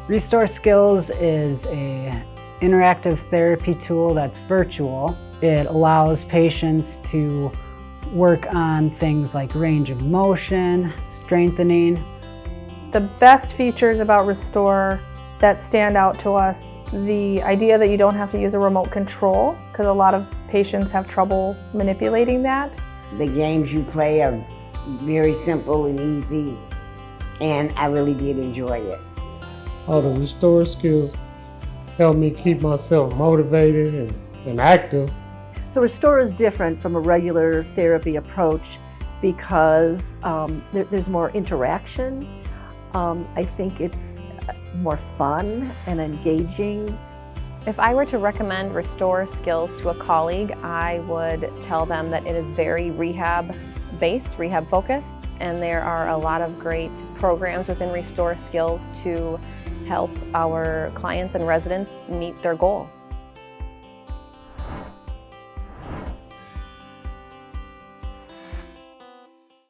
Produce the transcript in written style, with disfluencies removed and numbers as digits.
Restore Skills is an interactive therapy tool that's virtual. It allows patients to work on things like range of motion, strengthening. The best features about Restore that stand out to us, the idea that you don't have to use a remote control, because a lot of patients have trouble manipulating that. The games you play are very simple and easy, and I really did enjoy it. All the Restore Skills help me keep myself motivated and active. So Restore is different from a regular therapy approach because there's more interaction. I think it's more fun and engaging. If I were to recommend Restore Skills to a colleague, I would tell them that it is very rehab-based, rehab-focused, and there are a lot of great programs within Restore Skills to help our clients and residents meet their goals.